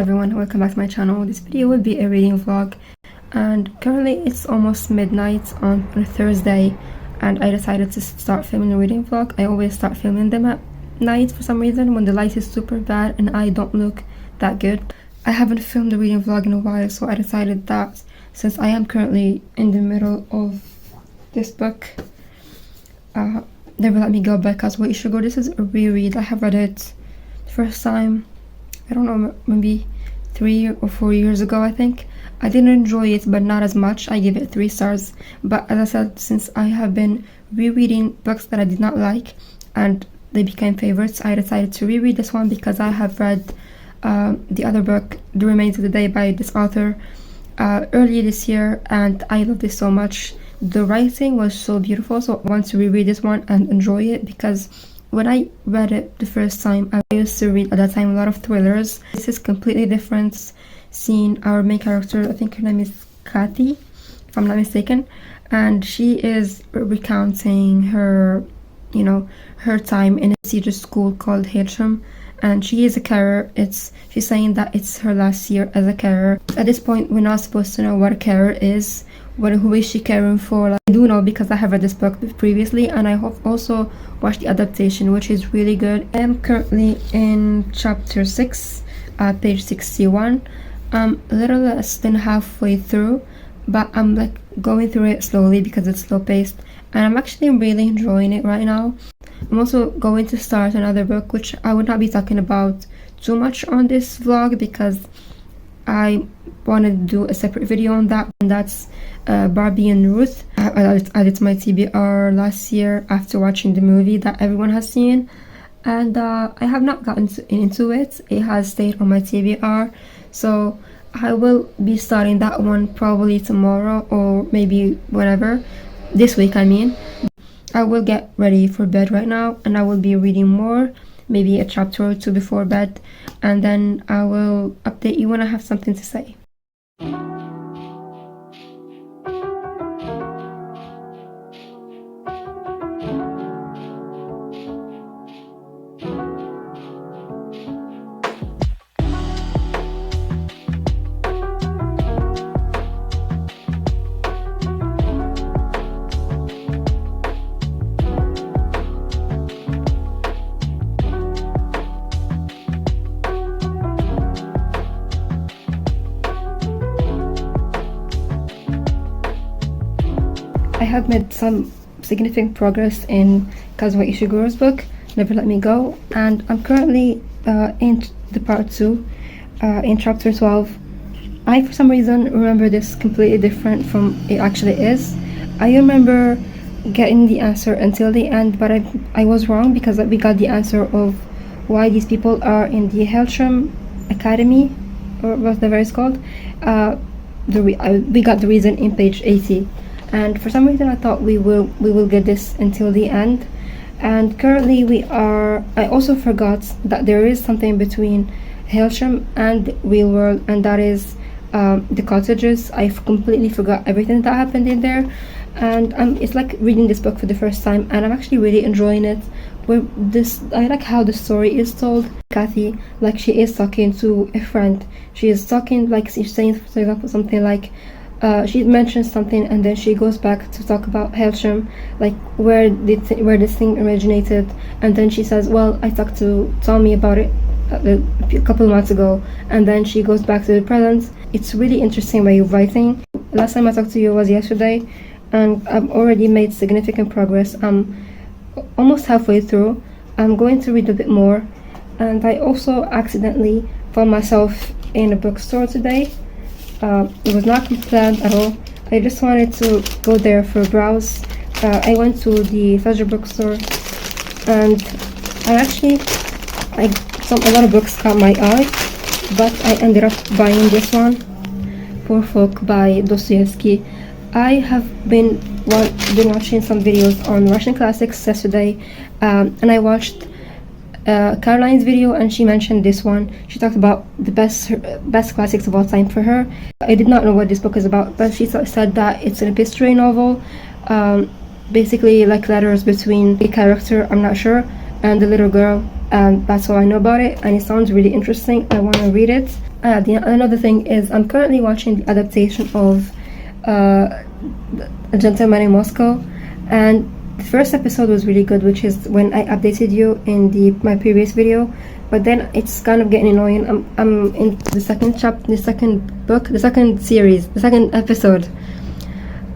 everyone, welcome back to my channel. This video will be a reading vlog, and currently it's almost midnight on a Thursday, and I decided to start filming a reading vlog. I always start filming them at night for some reason when the light is super bad and I don't look that good. I haven't filmed a reading vlog in a while, so I decided that since I am currently in the middle of this book, they will let me go back as well. You should go. This is a reread. I have read it the first time, I don't know, maybe 3 or 4 years ago, I think. I didn't enjoy it, but not as much. I give it 3 stars. But as I said, since I have been rereading books that I did not like and they became favorites, I decided to reread this one because I have read the other book, The Remains of the Day, by this author earlier this year, and I love this so much. The writing was so beautiful, so I want to reread this one and enjoy it, because when I read it the first time, I used to read at that time a lot of thrillers. This is completely different. Seeing our main character, I think her name is Kathy, if I'm not mistaken, and she is recounting her, her time in a prestigious school called Hailsham, and she is a carer. She's saying that it's her last year as a carer. At this point, we're not supposed to know what a carer is. Who is she caring for? Like, I do know because I have read this book previously, and I have also watched the adaptation, which is really good. I am currently in chapter 6, page 61. I'm a little less than halfway through, but I'm like going through it slowly because it's slow paced, and I'm actually really enjoying it right now. I'm also going to start another book, which I would not be talking about too much on this vlog because I wanted to do a separate video on that, and that's Barbie and Ruth. I added to my TBR last year after watching the movie that everyone has seen, and I have not gotten into it. It has stayed on my TBR, so I will be starting that one probably tomorrow or maybe whenever, this week I mean. I will get ready for bed right now, and I will be reading more, maybe a chapter or 2 before bed, and then I will update you when I have something to say. I have made some significant progress in Kazuo Ishiguro's book, Never Let Me Go, and I'm currently in the part 2, in chapter 12. I, for some reason, remember this completely different from it actually is. I remember getting the answer until the end, but I was wrong because we got the answer of why these people are in the Hailsham Academy, or whatever it's called. We got the reason in page 80. And for some reason I thought we will get this until the end, and currently I also forgot that there is something between Hailsham and real world, and that is the cottages. I completely forgot everything that happened in there, and it's like reading this book for the first time, and I'm actually really enjoying it. I like how the story is told. Kathy, like, she is talking to a friend. She is talking, like, she's saying, for example, something like, she mentions something and then she goes back to talk about Hailsham, like where this thing originated, and then she says, well, I talked to Tommy about it a couple of months ago, and then she goes back to the present. It's really interesting way of writing. Last time I talked to you was yesterday, and I've already made significant progress. I'm almost halfway through. I'm going to read a bit more, and I also accidentally found myself in a bookstore today. It was not planned at all. I just wanted to go there for a browse. I went to the Fave bookstore, and a lot of books caught my eye, but I ended up buying this one, Poor Folk by Dostoevsky. I have been watching some videos on Russian classics yesterday, and I watched Caroline's video, and she mentioned this one. She talked about the best classics of all time for her. I did not know what this book is about, but she said that it's an epistolary novel, basically like letters between a character, I'm not sure, and the little girl, and that's all I know about it, and it sounds really interesting. I want to read it. Another thing is I'm currently watching the adaptation of A Gentleman in Moscow, and the first episode was really good, which is when I updated you in my previous video. But then it's kind of getting annoying. I'm in the second chapter, the second book, the second series, the second episode.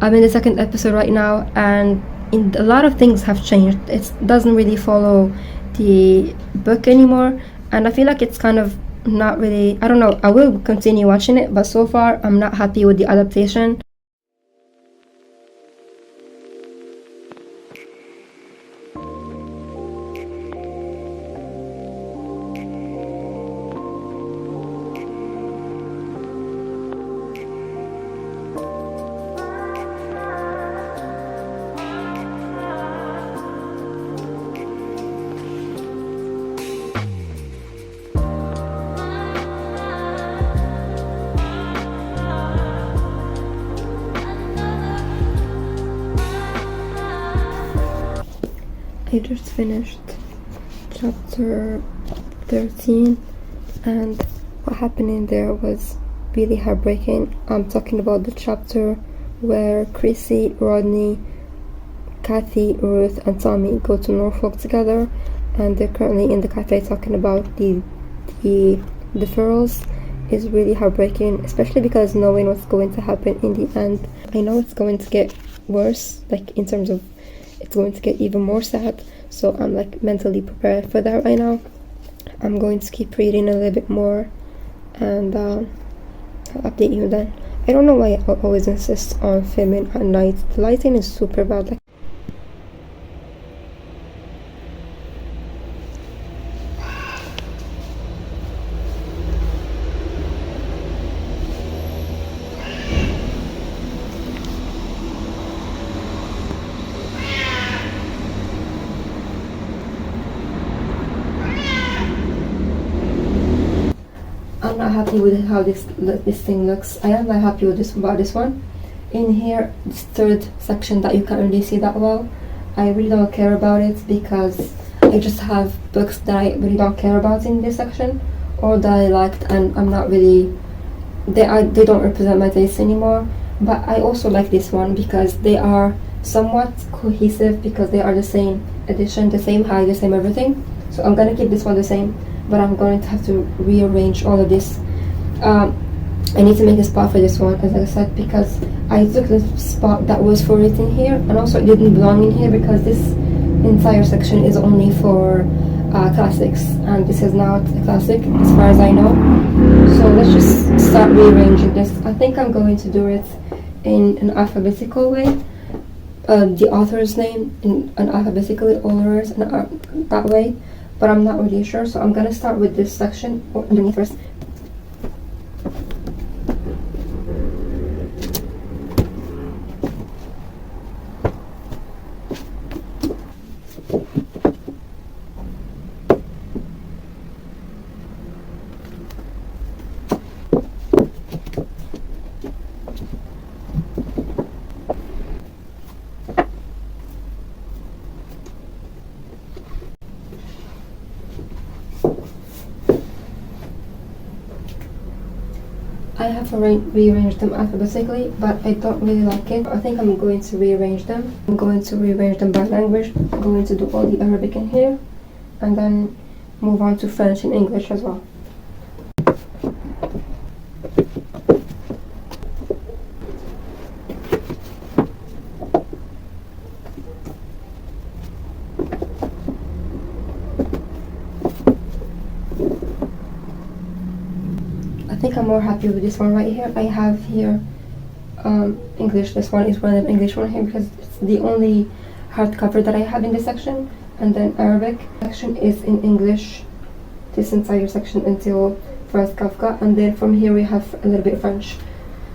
I'm in the second episode right now, and a lot of things have changed. It doesn't really follow the book anymore, and I feel like it's kind of not really, I don't know, I will continue watching it, but so far I'm not happy with the adaptation. I just finished chapter 13, and what happened in there was really heartbreaking. I'm talking about the chapter where Chrissy, Rodney, Kathy, Ruth, and Tommy go to Norfolk together, and they're currently in the cafe talking about the deferrals. Is really heartbreaking, especially because knowing what's going to happen in the end. I know it's going to get worse, like in terms of it's going to get even more sad, so I'm like mentally prepared for that right now. I'm going to keep reading a little bit more, and I'll update you then. I don't know why I always insist on filming at night. The lighting is super bad. Like, I'm not happy with how this thing looks. I am not happy with about this one. In here, this third section that you can't really see that well, I really don't care about it because I just have books that I really don't care about in this section, or that I liked, and I'm not really, they don't represent my taste anymore. But I also like this one because they are somewhat cohesive, because they are the same edition, the same height, the same everything. So I'm gonna keep this one the same, but I'm going to have to rearrange all of this. I need to make a spot for this one, as I said, because I took the spot that was for it in here, and also it didn't belong in here because this entire section is only for classics, and this is not a classic as far as I know. So let's just start rearranging this. I think I'm going to do it in an alphabetical way, the author's name in an alphabetical order, that way, but I'm not really sure, so I'm gonna start with this section underneath first. I have rearranged them alphabetically, but I don't really like it. I think I'm going to rearrange them. I'm going to rearrange them by language. I'm going to do all the Arabic in here, and then move on to French and English as well. I think I'm more happy with this one right here. I have here English. This one is one of the English one here because it's the only hardcover that I have in this section. And then Arabic section is in English, this entire section until Franz Kafka, and then from here we have a little bit French.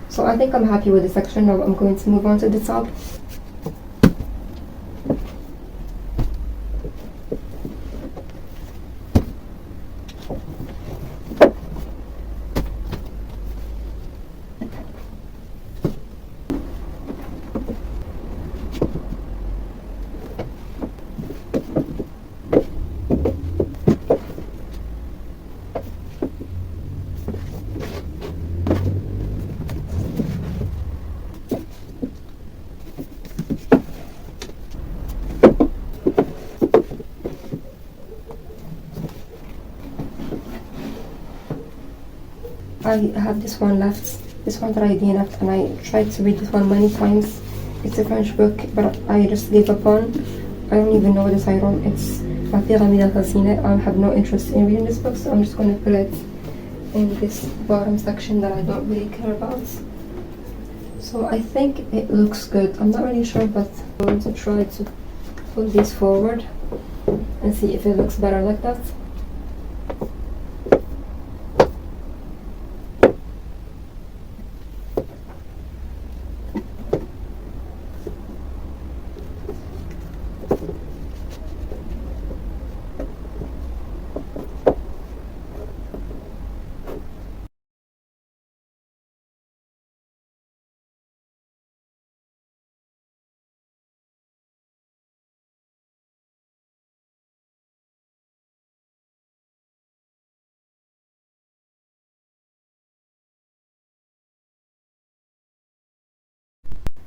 So I think I'm happy with this section. Now I'm going to move on to the top. I have this one left, this one that I DNF'd, and I tried to read this one many times. It's a French book, but I just gave up on. I don't even know the title. It's Ma Pyramide Assassine. I have no interest in reading this book, so I'm just going to put it in this bottom section that I don't really care about. So I think it looks good. I'm not really sure, but I'm going to try to pull these forward and see if it looks better like that.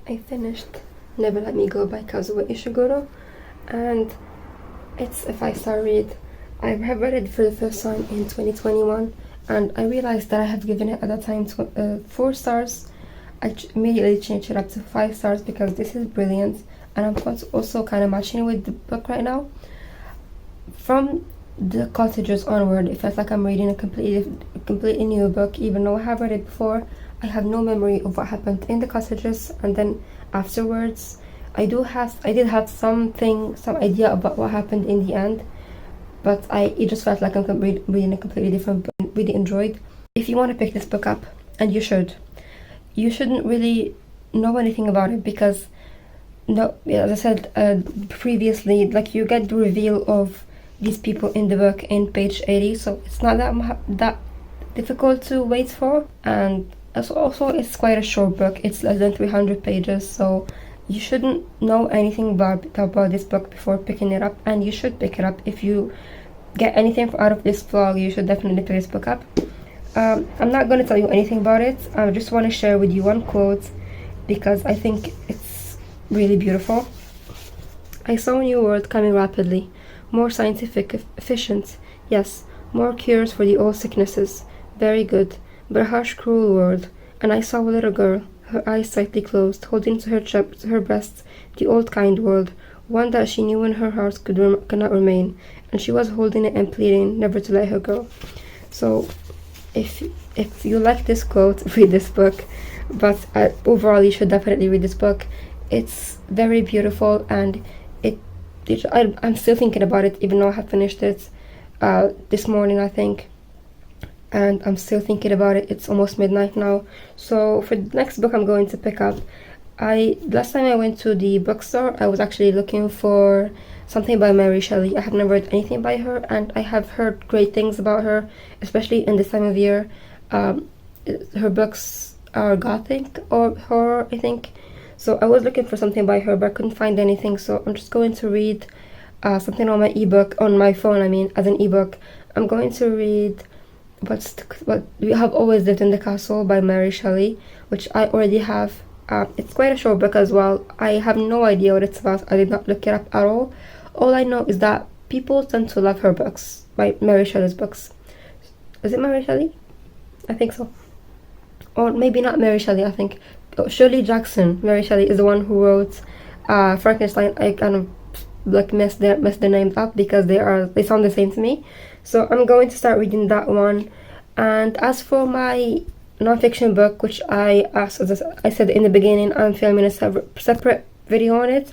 I finished Never Let Me Go by Kazuo Ishiguro, and it's a 5-star read. I have read it for the first time in 2021, and I realized that I have given it at that time 4 stars. I immediately changed it up to 5 stars because this is brilliant, and I'm also kind of matching it with the book right now. From the cottages onward, it felt like I'm reading a completely new book, even though I have read it before. I have no memory of what happened in the cottages, and then afterwards I did have some idea about what happened in the end, but it just felt like I'm reading a completely different book. I really enjoyed. If you want to pick this book up, and you shouldn't really know anything about it, because as I said previously, like, you get the reveal of these people in the book in page 80, so it's not that difficult to wait for. And also, it's quite a short book. It's less than 300 pages, so you shouldn't know anything about this book before picking it up, and you should pick it up. If you get anything out of this vlog, you should definitely pick this book up. I'm not going to tell you anything about it. I just want to share with you one quote because I think it's really beautiful. I saw a new world coming rapidly, more scientific, efficient, yes, more cures for the old sicknesses, very good, but a harsh, cruel world. And I saw a little girl, her eyes tightly closed, holding to her breast the old kind world, one that she knew in her heart could not remain, and she was holding it and pleading never to let her go. So, if you like this quote, read this book. But overall, you should definitely read this book. It's very beautiful, and I'm still thinking about it, even though I have finished it this morning, I think. And I'm still thinking about it. It's almost midnight now. So for the next book I'm going to pick up, last time I went to the bookstore, I was actually looking for something by Mary Shelley. I have never read anything by her, and I have heard great things about her, especially in this time of year. Her books are gothic or horror, I think. So I was looking for something by her, but I couldn't find anything. So I'm just going to read something on my phone. I mean, as an ebook. I'm going to read What We Have Always Lived in the Castle by Mary Shelley, which I already have. It's quite a short book as well. I have no idea what it's about. I did not look it up at all. All I know is that people tend to love her books, by Mary Shelley's books. Is it Mary Shelley? I think so. Or maybe not Mary Shelley, I think. Shirley Jackson. Mary Shelley is the one who wrote Frankenstein. I kind of messed the names up because they sound the same to me. So I'm going to start reading that one. And as for my non-fiction book, which as I said in the beginning, I'm filming a separate video on it.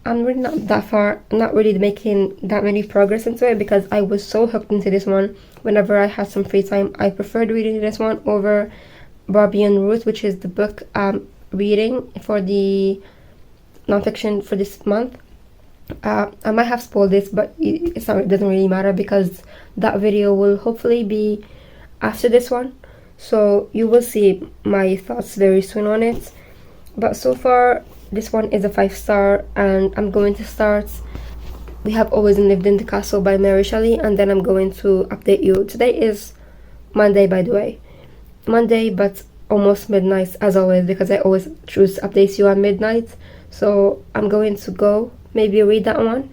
I'm really not that far. I'm not really making that many progress into it because I was so hooked into this one. Whenever I had some free time, I preferred reading this one over Barbie and Ruth, which is the book I'm reading for the non-fiction for this month. I might have spoiled this, but it doesn't really matter because that video will hopefully be after this one, so you will see my thoughts very soon on it. But so far, this one is a 5-star, and I'm going to start We Have Always Lived in the Castle by Mary Shelley, and then I'm going to update you. Today is Monday, by the way. Monday, but almost midnight as always, because I always choose to update you on midnight. So I'm going to go maybe read that one.